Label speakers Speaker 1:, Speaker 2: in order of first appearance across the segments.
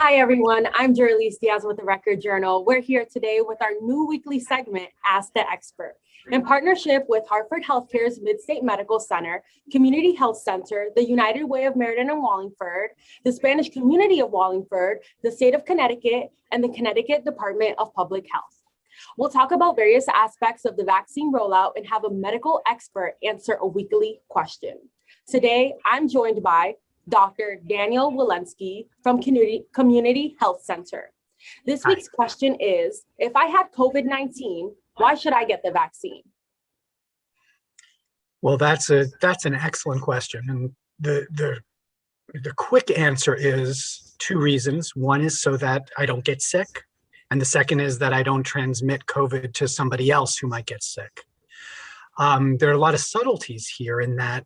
Speaker 1: Hi, everyone. I'm Jerlise Diaz with the Record Journal. We're here today with our new weekly segment, Ask the Expert. In partnership with Hartford Healthcare's Midstate Medical Center, Community Health Center, the United Way of Meriden and Wallingford, the Spanish Community of Wallingford, the State of Connecticut, and the Connecticut Department of Public Health. We'll talk about various aspects of the vaccine rollout and have a medical expert answer a weekly question. Today, I'm joined by Dr. Daniel Wilensky from Community Health Center. This week's question is, if I had COVID-19, why should I get the vaccine?
Speaker 2: Well, that's an excellent question. And the quick answer is two reasons. One is so that I don't get sick. And the second is that I don't transmit COVID to somebody else who might get sick. There are a lot of subtleties here in that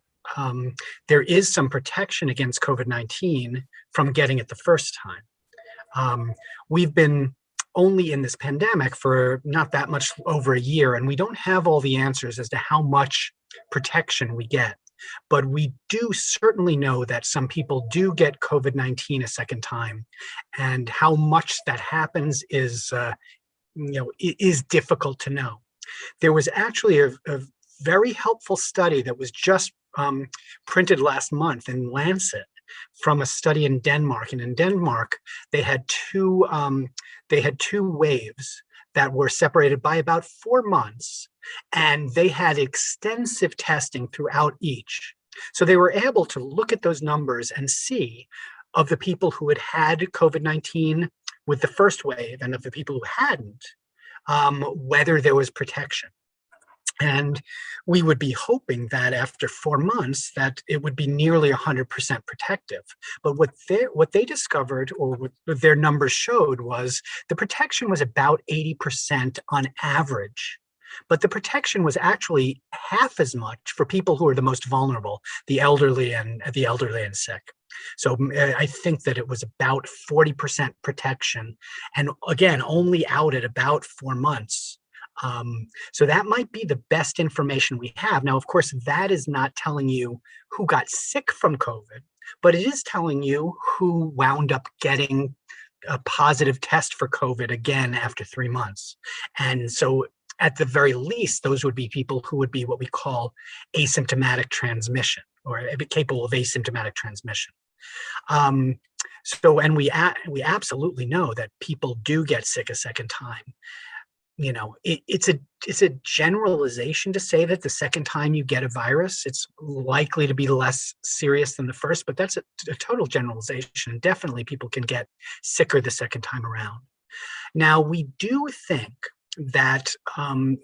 Speaker 2: there is some protection against COVID-19 from getting it the first time. We've been only in this pandemic for not that much over a year, and we don't have all the answers as to how much protection we get. But we do certainly know that some people do get COVID-19 a second time, and how much that happens is difficult to know. There was actually a very helpful study that was just printed last month in Lancet from a study in Denmark. And in Denmark, they had two waves that were separated by about 4 months, and they had extensive testing throughout each. So they were able to look at those numbers and see of the people who had had COVID-19 with the first wave and of the people who hadn't, whether there was protection. And we would be hoping that after 4 months that it would be nearly 100% protective. But what they discovered, or what their numbers showed, was the protection was about 80% on average. But the protection was actually half as much for people who are the most vulnerable, the elderly and sick. So I think that it was about 40% protection, and again, only out at about 4 months. So that might be the best information we have. Now, of course, that is not telling you who got sick from COVID, but it is telling you who wound up getting a positive test for COVID again after 3 months. And so at the very least, those would be people who would be what we call asymptomatic transmission, or capable of asymptomatic transmission. And we absolutely know that people do get sick a second time. You know, it's a generalization to say that the second time you get a virus, it's likely to be less serious than the first, but that's a total generalization. Definitely people can get sicker the second time around. Now, we do think that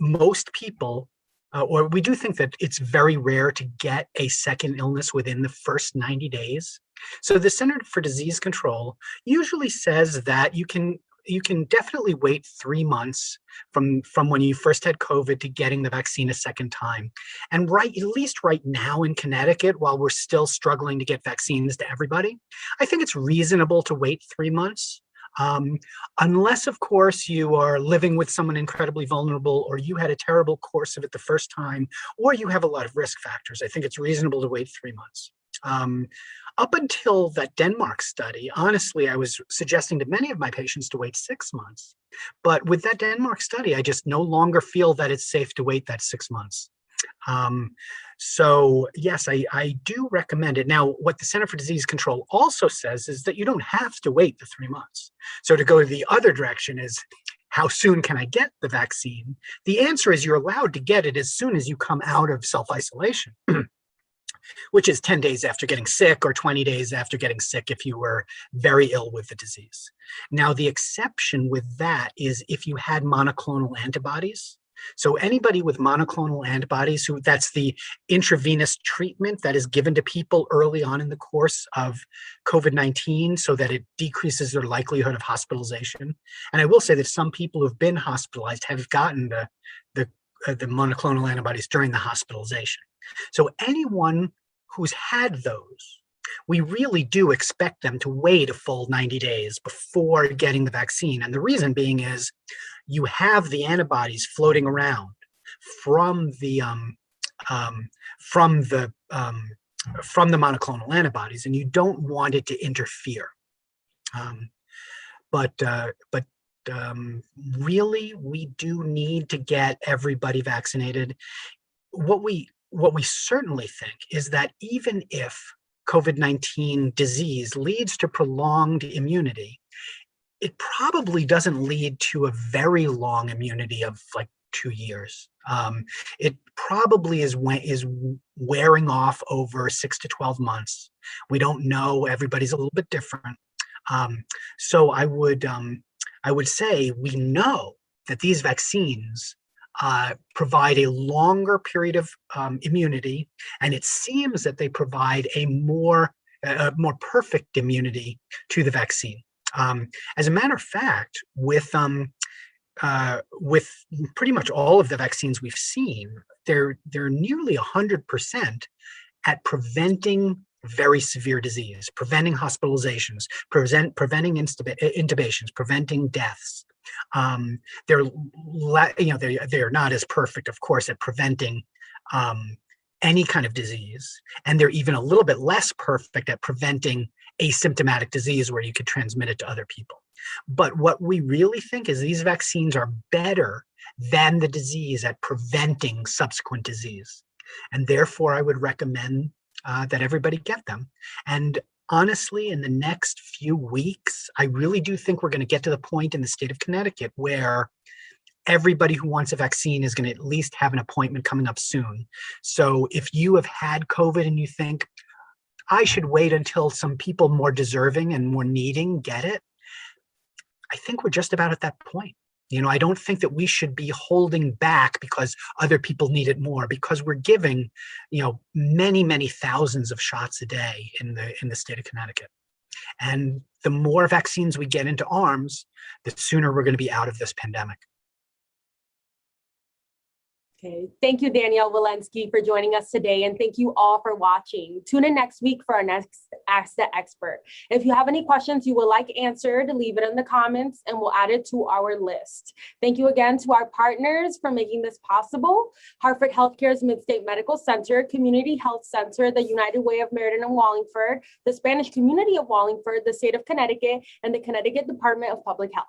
Speaker 2: most people, or we do think that it's very rare to get a second illness within the first 90 days. So the Center for Disease Control usually says that you can definitely wait 3 months from when you first had COVID to getting the vaccine a second time. And at least right now in Connecticut, while we're still struggling to get vaccines to everybody, I think it's reasonable to wait 3 months. Unless, of course, you are living with someone incredibly vulnerable, or you had a terrible course of it the first time, or you have a lot of risk factors. I think it's reasonable to wait 3 months. Up until that Denmark study, honestly, I was suggesting to many of my patients to wait 6 months. But with that Denmark study, I just no longer feel that it's safe to wait that 6 months. So yes, I do recommend it. Now, what the Center for Disease Control also says is that you don't have to wait the 3 months. So to go the other direction is, how soon can I get the vaccine? The answer is you're allowed to get it as soon as you come out of self-isolation. Which is 10 days after getting sick, or 20 days after getting sick if you were very ill with the disease. Now, the exception with that is if you had monoclonal antibodies. So anybody with monoclonal antibodies, that's the intravenous treatment that is given to people early on in the course of COVID-19 so that it decreases their likelihood of hospitalization. And I will say that some people who've been hospitalized have gotten the monoclonal antibodies during the hospitalization. So anyone who's had those, we really do expect them to wait a full 90 days before getting the vaccine. And the reason being is you have the antibodies floating around from the monoclonal antibodies, and you don't want it to interfere. but really, we do need to get everybody vaccinated. What we certainly think is that even if COVID-19 disease leads to prolonged immunity, it probably doesn't lead to a very long immunity of like 2 years. It probably is wearing off over 6 to 12 months. We don't know. Everybody's a little bit different. So I would say we know that these vaccines provide a longer period of immunity, and it seems that they provide a more perfect immunity to the vaccine. As a matter of fact, with pretty much all of the vaccines we've seen, they're nearly 100% at preventing very severe disease, preventing hospitalizations, preventing intubations, preventing deaths. They're not as perfect, of course, at preventing any kind of disease, and they're even a little bit less perfect at preventing asymptomatic disease where you could transmit it to other people. But what we really think is these vaccines are better than the disease at preventing subsequent disease, and therefore I would recommend that everybody get them. And honestly, in the next few weeks, I really do think we're going to get to the point in the state of Connecticut where everybody who wants a vaccine is going to at least have an appointment coming up soon. So if you have had COVID and you think, I should wait until some people more deserving and more needing get it, I think we're just about at that point. I don't think that we should be holding back because other people need it more, because we're giving, many, many thousands of shots a day in the state of Connecticut. And the more vaccines we get into arms, the sooner we're going to be out of this pandemic.
Speaker 1: Okay, thank you, Danielle Wilensky, for joining us today, and thank you all for watching. Tune in next week for our next Ask the Expert. If you have any questions you would like answered, leave it in the comments and we'll add it to our list. Thank you again to our partners for making this possible: Hartford Healthcare's Midstate Medical Center, Community Health Center, the United Way of Meriden and Wallingford, the Spanish Community of Wallingford, the State of Connecticut, and the Connecticut Department of Public Health.